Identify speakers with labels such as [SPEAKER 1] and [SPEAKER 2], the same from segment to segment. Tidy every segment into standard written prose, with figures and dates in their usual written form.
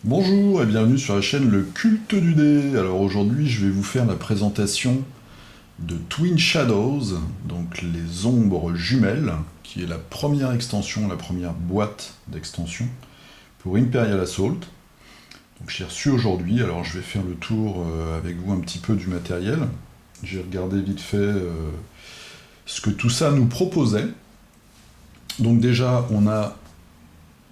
[SPEAKER 1] Bonjour et bienvenue sur la chaîne Le Culte du Dé. Alors aujourd'hui je vais vous faire la présentation de Twin Shadows, donc les ombres jumelles, qui est la première extension, la première boîte d'extension pour Imperial Assault. Donc j'ai reçu aujourd'hui, alors je vais faire le tour avec vous un petit peu du matériel. J'ai regardé vite fait ce que tout ça nous proposait. Donc déjà on a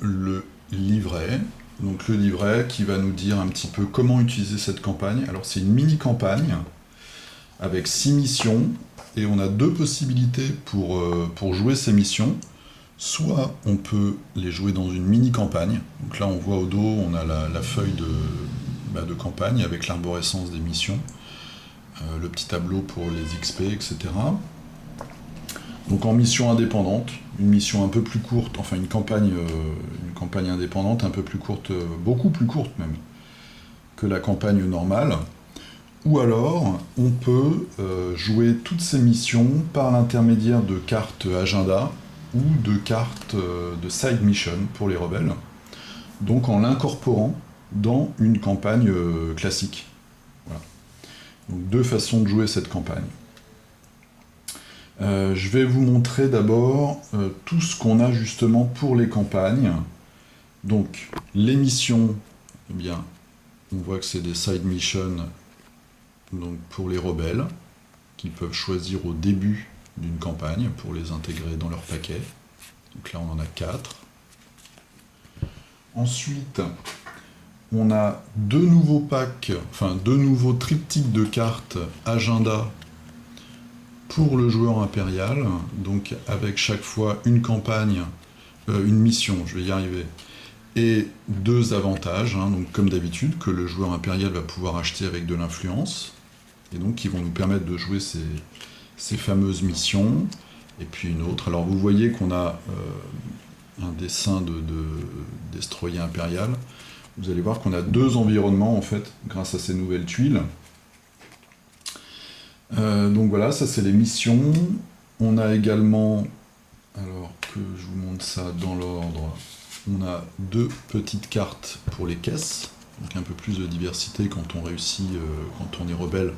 [SPEAKER 1] le livret. Donc le livret qui va nous dire un petit peu comment utiliser cette campagne. Alors c'est une mini-campagne avec 6 missions et on a deux possibilités pour jouer ces missions. Soit on peut les jouer dans une mini-campagne. Donc là on voit au dos, on a la feuille de campagne avec l'arborescence des missions, le petit tableau pour les XP, etc. Donc en mission indépendante, une mission un peu plus courte, enfin une campagne indépendante un peu plus courte, beaucoup plus courte même, que la campagne normale. Ou alors, on peut jouer toutes ces missions par l'intermédiaire de cartes agenda ou de cartes de side mission pour les rebelles, donc en l'incorporant dans une campagne classique. Voilà. Donc deux façons de jouer cette campagne. Je vais vous montrer d'abord tout ce qu'on a justement pour les campagnes. Donc, les missions, eh bien, on voit que c'est des side missions donc pour les rebelles, qu'ils peuvent choisir au début d'une campagne pour les intégrer dans leur paquet. Donc là, on en a 4. Ensuite, on a deux nouveaux packs, enfin deux nouveaux triptyques de cartes agenda pour le joueur impérial, donc avec chaque fois une campagne, une mission, je vais y arriver, et deux avantages, donc comme d'habitude, que le joueur impérial va pouvoir acheter avec de l'influence, et donc qui vont nous permettre de jouer ces fameuses missions, et puis une autre. Alors vous voyez qu'on a un dessin de destroyer impérial. Vous allez voir qu'on a deux environnements en fait, grâce à ces nouvelles tuiles. Donc voilà, ça c'est les missions. On a également, alors que je vous montre ça dans l'ordre, on a deux petites cartes pour les caisses, donc un peu plus de diversité quand on réussit, quand on est rebelle,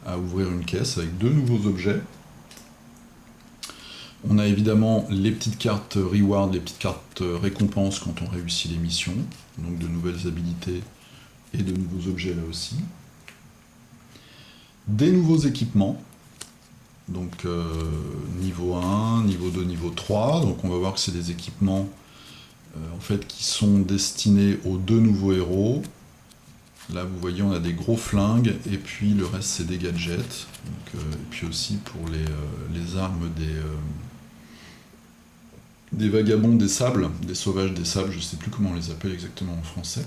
[SPEAKER 1] à ouvrir une caisse avec deux nouveaux objets. On a évidemment les petites cartes reward, les petites cartes récompenses quand on réussit les missions, donc de nouvelles habilités et de nouveaux objets là aussi. Des nouveaux équipements, donc niveau 1, niveau 2, niveau 3, donc on va voir que c'est des équipements en fait qui sont destinés aux deux nouveaux héros. Là vous voyez on a des gros flingues et puis le reste c'est des gadgets, donc, et puis aussi pour les armes des vagabonds des sables, des sauvages des sables, je ne sais plus comment on les appelle exactement en français.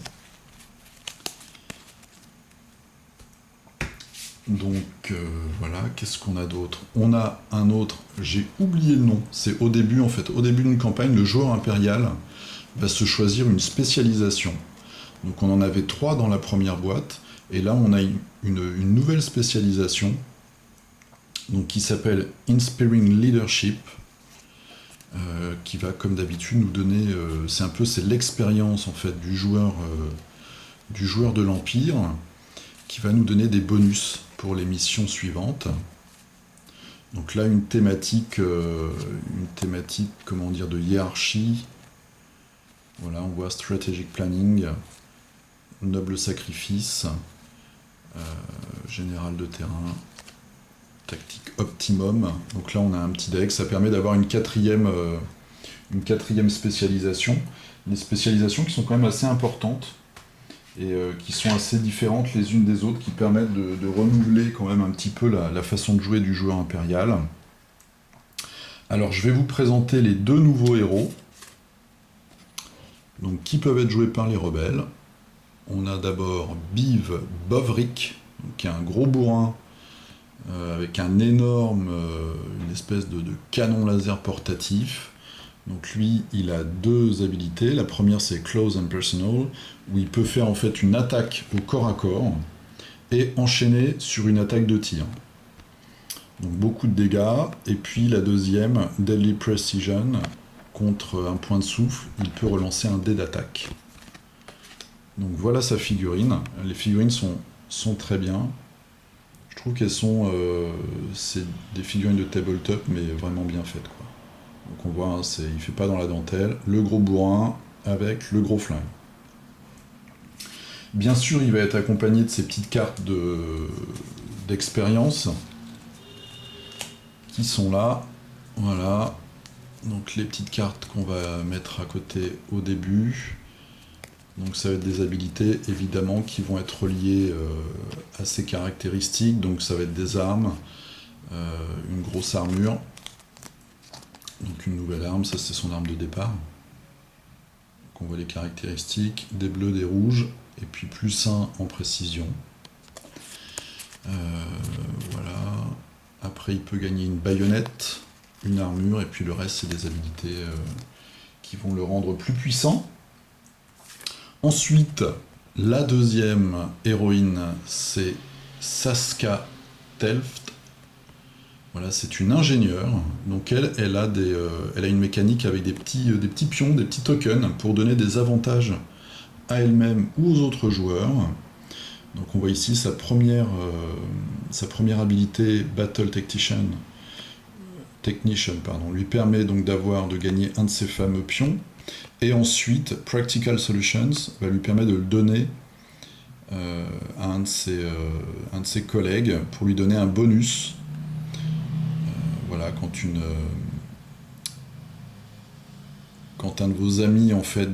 [SPEAKER 1] Donc voilà, qu'est-ce qu'on a d'autre? On a un autre, j'ai oublié le nom, c'est au début en fait, au début d'une campagne, le joueur impérial va se choisir une spécialisation. Donc on en avait 3 dans la première boîte, et là on a une nouvelle spécialisation, donc qui s'appelle Inspiring Leadership, qui va comme d'habitude nous donner, c'est l'expérience en fait du joueur de l'Empire, qui va nous donner des bonus pour les missions suivantes. Donc là une thématique comment dire, de hiérarchie. Voilà, on voit strategic planning, noble sacrifice, général de terrain, tactique optimum. Donc là on a un petit deck, ça permet d'avoir une quatrième spécialisation. Des spécialisations qui sont quand même assez importantes et qui sont assez différentes les unes des autres, qui permettent de renouveler quand même un petit peu la façon de jouer du joueur impérial. Alors je vais vous présenter les deux nouveaux héros, donc qui peuvent être joués par les rebelles. On a d'abord Biv Bovrik, qui est un gros bourrin avec un énorme, une espèce de canon laser portatif. Donc lui, il a deux habilités. La première, c'est Close and Personal, où il peut faire en fait une attaque au corps à corps et enchaîner sur une attaque de tir. Donc beaucoup de dégâts. Et puis la deuxième, Deadly Precision, contre un point de souffle, il peut relancer un dé d'attaque. Donc voilà sa figurine. Les figurines sont très bien. Je trouve qu'elles sont... c'est des figurines de tabletop, mais vraiment bien faites, quoi. Donc on voit, hein, il fait pas dans la dentelle. Le gros bourrin avec le gros flingue. Bien sûr, il va être accompagné de ces petites cartes d'expérience qui sont là. Voilà. Donc les petites cartes qu'on va mettre à côté au début. Donc ça va être des habilités évidemment qui vont être reliées à ces caractéristiques. Donc ça va être des armes, une grosse armure. Donc une nouvelle arme, ça c'est son arme de départ. Donc on voit les caractéristiques, des bleus, des rouges, et puis +1 en précision. Voilà. Après il peut gagner une baïonnette, une armure, et puis le reste c'est des habilités qui vont le rendre plus puissant. Ensuite, la deuxième héroïne, c'est Saska Telft. Voilà, c'est une ingénieure. Donc elle a une mécanique avec des petits pions, des petits tokens pour donner des avantages à elle-même ou aux autres joueurs. Donc on voit ici sa première habilité, Battle Technician, lui permet donc de gagner un de ces fameux pions. Et ensuite, Practical Solutions va lui permettre de le donner à un de ses collègues pour lui donner un bonus. Voilà, quand un de vos amis en fait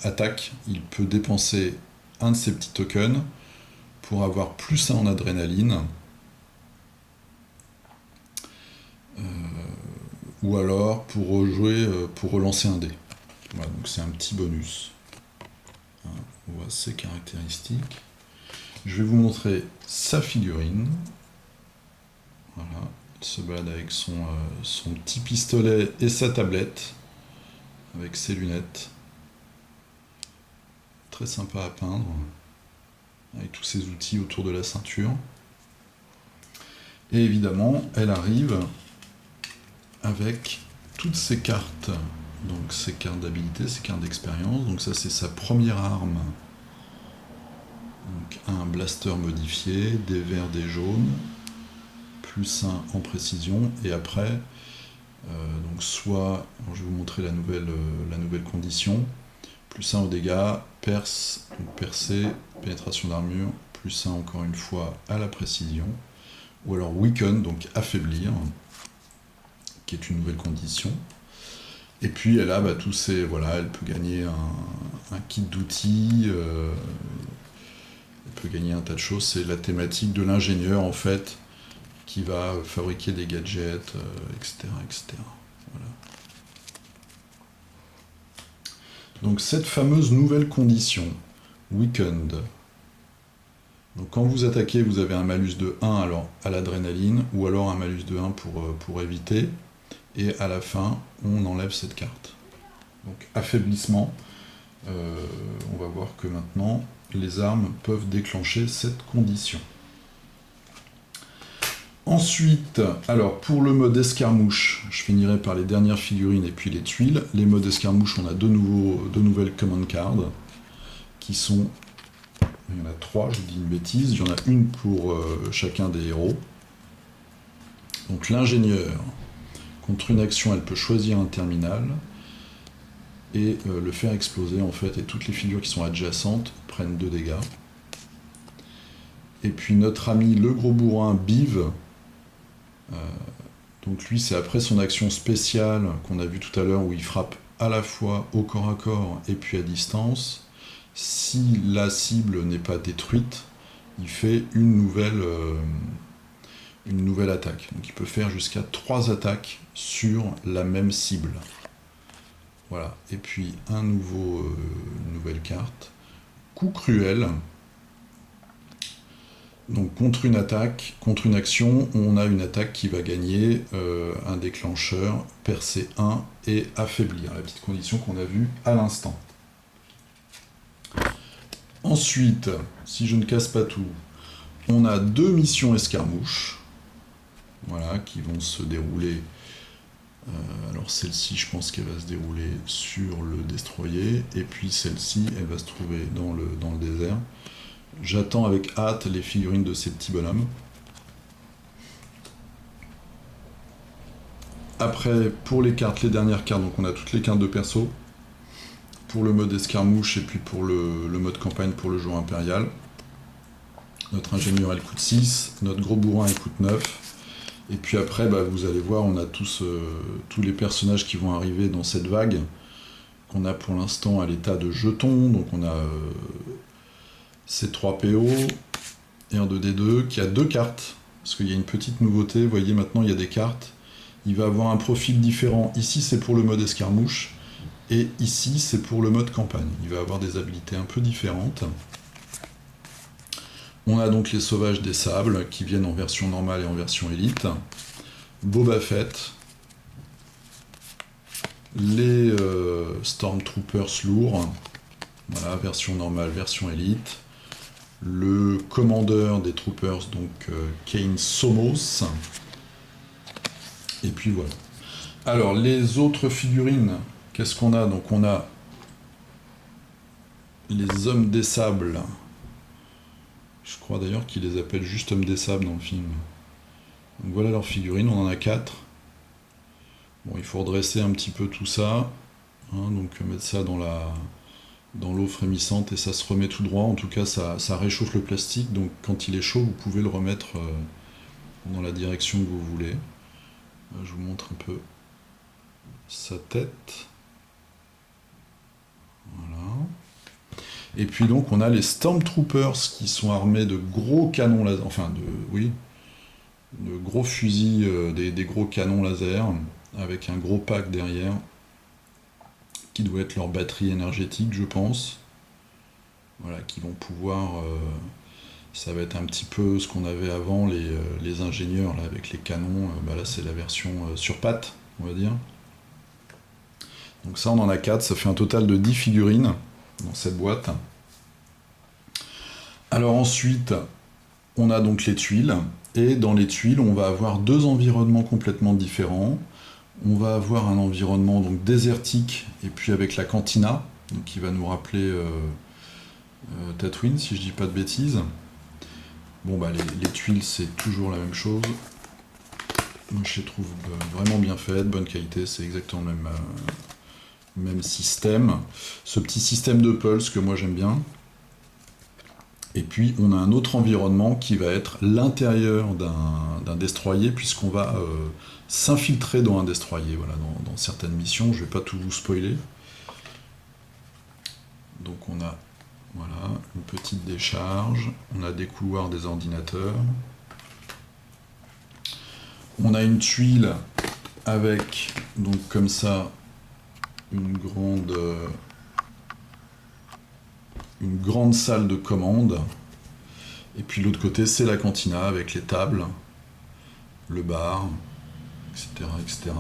[SPEAKER 1] attaque, il peut dépenser un de ces petits tokens pour avoir +1 en adrénaline. Ou alors pour rejouer, pour relancer un dé. Voilà, donc c'est un petit bonus. On voit ses caractéristiques. Je vais vous montrer sa figurine. Voilà, il se balade avec son petit pistolet et sa tablette, avec ses lunettes. Très sympa à peindre, avec tous ses outils autour de la ceinture. Et évidemment, elle arrive avec toutes ces cartes. Donc ces cartes d'habilité, ces cartes d'expérience. Donc ça c'est sa première arme. Donc un blaster modifié, des verts, des jaunes, +1 en précision. Et après, donc soit, alors je vais vous montrer la nouvelle condition, +1 aux dégâts, perce, donc percée, pénétration d'armure, +1 encore une fois à la précision. Ou alors weaken, donc affaiblir, qui est une nouvelle condition. Et puis elle a tous ces... Voilà, elle peut gagner un kit d'outils, elle peut gagner un tas de choses. C'est la thématique de l'ingénieur, en fait, qui va fabriquer des gadgets, etc., etc. Voilà. Donc cette fameuse nouvelle condition, Weakened. Donc quand vous attaquez, vous avez un malus de 1 alors, à l'adrénaline, ou alors un malus de 1 pour éviter. Et à la fin, on enlève cette carte. Donc affaiblissement, on va voir que maintenant, les armes peuvent déclencher cette condition. Ensuite, alors pour le mode escarmouche, je finirai par les dernières figurines et puis les tuiles. Les modes escarmouche, on a deux nouvelles command cards, qui sont... Il y en a 3, je dis une bêtise, il y en a une pour chacun des héros. Donc l'ingénieur... Contre une action, elle peut choisir un terminal et le faire exploser en fait, et toutes les figures qui sont adjacentes prennent 2 dégâts. Et puis notre ami le gros bourrin Biv, donc lui c'est après son action spéciale qu'on a vu tout à l'heure où il frappe à la fois au corps à corps et puis à distance. Si la cible n'est pas détruite, il fait une nouvelle attaque. Donc il peut faire jusqu'à 3 attaques sur la même cible. Voilà. Et puis une nouvelle carte. Coup cruel. Donc contre une attaque, contre une action, on a une attaque qui va gagner un déclencheur, percer 1 et affaiblir, la petite condition qu'on a vue à l'instant. Ensuite, si je ne casse pas tout, on a 2 missions escarmouches. Voilà, qui vont se dérouler Alors celle-ci, je pense qu'elle va se dérouler sur le destroyer, et puis celle-ci, elle va se trouver dans le désert. J'attends avec hâte les figurines de ces petits bonhommes. Après, pour les cartes, les dernières cartes, donc on a toutes les cartes de perso. Pour le mode escarmouche et puis pour le mode campagne pour le joueur impérial. Notre ingénieur, elle coûte 6, notre gros bourrin, elle coûte 9. Et puis après, vous allez voir, on a tous les personnages qui vont arriver dans cette vague, qu'on a pour l'instant à l'état de jetons. Donc on a C3PO, R2D2, qui a 2 cartes, parce qu'il y a une petite nouveauté, vous voyez maintenant il y a des cartes. Il va avoir un profil différent. Ici c'est pour le mode escarmouche, et ici c'est pour le mode campagne. Il va avoir des habilités un peu différentes. On a donc les sauvages des sables, qui viennent en version normale et en version élite. Boba Fett. Les Stormtroopers lourds. Voilà, version normale, version élite. Le commandeur des troopers, donc Kane Somos. Et puis voilà. Alors, les autres figurines, qu'est-ce qu'on a? Donc on a les hommes des sables. Je crois d'ailleurs qu'ils les appellent juste hommes des sables dans le film. Donc voilà leurs figurines, on en a 4. Bon, il faut redresser un petit peu tout ça. Donc mettre ça dans l'eau frémissante et ça se remet tout droit. En tout cas, ça réchauffe le plastique. Donc quand il est chaud, vous pouvez le remettre dans la direction que vous voulez. Je vous montre un peu sa tête. Voilà. Et puis donc on a les Stormtroopers qui sont armés de gros canons laser, de gros fusils, des gros canons laser, avec un gros pack derrière, qui doit être leur batterie énergétique, je pense. Voilà, qui vont pouvoir... ça va être un petit peu ce qu'on avait avant, les ingénieurs, là, avec les canons. Là, c'est la version sur pattes, on va dire. Donc ça, on en a 4, ça fait un total de 10 figurines dans cette boîte. Alors ensuite, on a donc les tuiles, et dans les tuiles, on va avoir 2 environnements complètement différents. On va avoir un environnement donc désertique, et puis avec la cantina, donc qui va nous rappeler Tatooine, si je dis pas de bêtises. Bon les tuiles, c'est toujours la même chose. Moi je les trouve vraiment bien faites, bonne qualité, c'est exactement le même système. Ce petit système de pulse que moi j'aime bien. Et puis on a un autre environnement qui va être l'intérieur d'un destroyer, puisqu'on va s'infiltrer dans un destroyer, voilà, dans certaines missions. Je ne vais pas tout vous spoiler. Donc on a voilà, une petite décharge, on a des couloirs des ordinateurs. On a une tuile avec, donc comme ça, une grande salle de commande. Et puis l'autre côté, c'est la cantina avec les tables, le bar, etc. etc.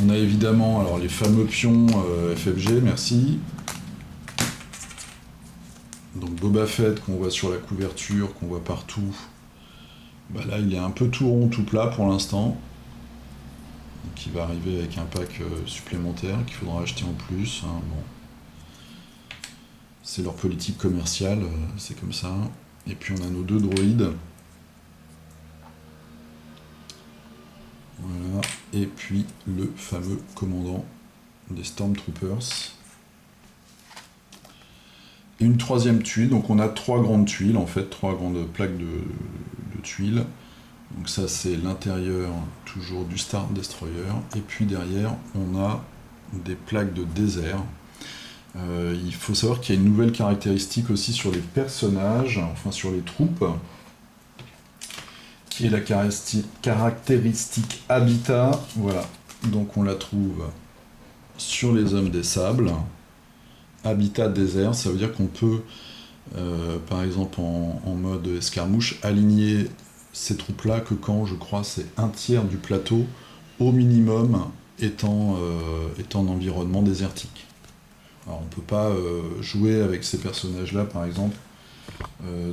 [SPEAKER 1] On a évidemment alors, les fameux pions FFG, merci. Donc Boba Fett qu'on voit sur la couverture, qu'on voit partout. Là, il est un peu tout rond, tout plat pour l'instant. Donc il va arriver avec un pack supplémentaire qu'il faudra acheter en plus. Bon. C'est leur politique commerciale, c'est comme ça. Et puis on a nos 2 droïdes. Voilà. Et puis le fameux commandant des Stormtroopers. Et une 3e tuile, donc on a 3 grandes tuiles, en fait, 3 grandes plaques de tuiles. Donc ça c'est l'intérieur toujours du Star Destroyer. Et puis derrière on a des plaques de désert. Il faut savoir qu'il y a une nouvelle caractéristique aussi sur les personnages, enfin sur les troupes, qui est la caractéristique habitat. Voilà, donc on la trouve sur les hommes des sables. Habitat désert, ça veut dire qu'on peut, par exemple en mode escarmouche, aligner ces troupes-là que quand, je crois, c'est 1/3 du plateau, au minimum, étant en environnement désertique. Alors on ne peut pas jouer avec ces personnages-là, par exemple,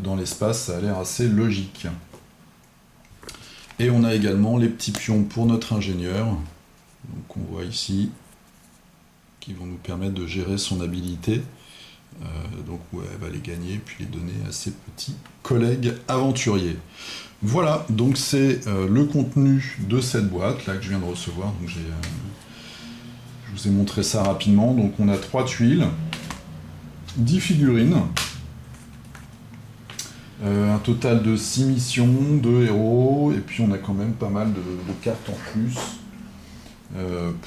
[SPEAKER 1] dans l'espace, ça a l'air assez logique. Et on a également les petits pions pour notre ingénieur, donc on voit ici, qui vont nous permettre de gérer son habilité. Donc ouais, elle va les gagner puis les donner à ses petits collègues aventuriers. Voilà, donc c'est le contenu de cette boîte là que je viens de recevoir. Donc je vous ai montré ça rapidement. Donc on a 3 tuiles, 10 figurines, un total de 6 missions, 2 héros, et puis on a quand même pas mal de cartes en plus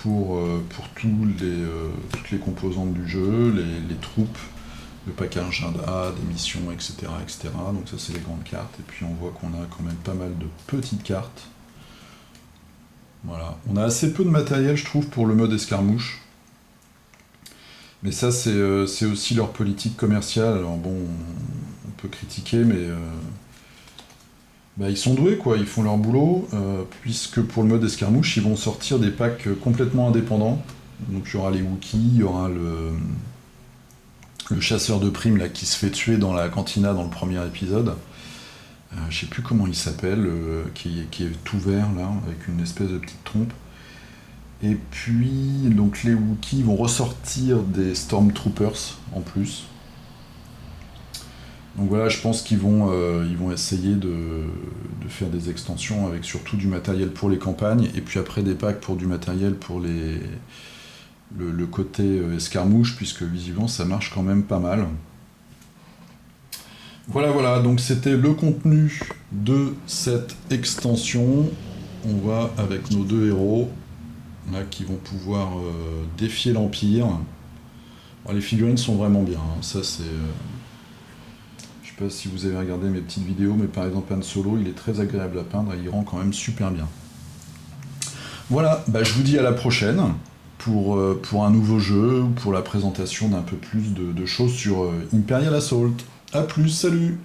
[SPEAKER 1] pour toutes les composantes du jeu, les troupes, le pack agenda, des missions, etc., etc. Donc ça c'est les grandes cartes, et puis on voit qu'on a quand même pas mal de petites cartes. Voilà. On a assez peu de matériel, je trouve, pour le mode escarmouche. Mais ça, c'est aussi leur politique commerciale. Alors bon, on peut critiquer, mais bah, ils sont doués, quoi. Ils font leur boulot, puisque pour le mode escarmouche, ils vont sortir des packs complètement indépendants. Donc il y aura les Wookiees, il y aura le chasseur de primes là, qui se fait tuer dans la cantina dans le premier épisode. Je sais plus comment il s'appelle, qui est tout vert là, avec une espèce de petite trompe. Et puis, donc les Wookiees vont ressortir des Stormtroopers en plus. Donc voilà, je pense qu'ils vont essayer de faire des extensions avec surtout du matériel pour les campagnes, et puis après des packs pour du matériel pour le côté escarmouche, puisque visiblement ça marche quand même pas mal. Voilà, donc c'était le contenu de cette extension. On va avec nos 2 héros là, qui vont pouvoir défier l'Empire. Les figurines sont vraiment bien, hein. Ça c'est... je sais pas si vous avez regardé mes petites vidéos, mais par exemple Han Solo, il est très agréable à peindre et il rend quand même super bien. Voilà, je vous dis à la prochaine pour un nouveau jeu, ou pour la présentation d'un peu plus de choses sur Imperial Assault. A plus, salut!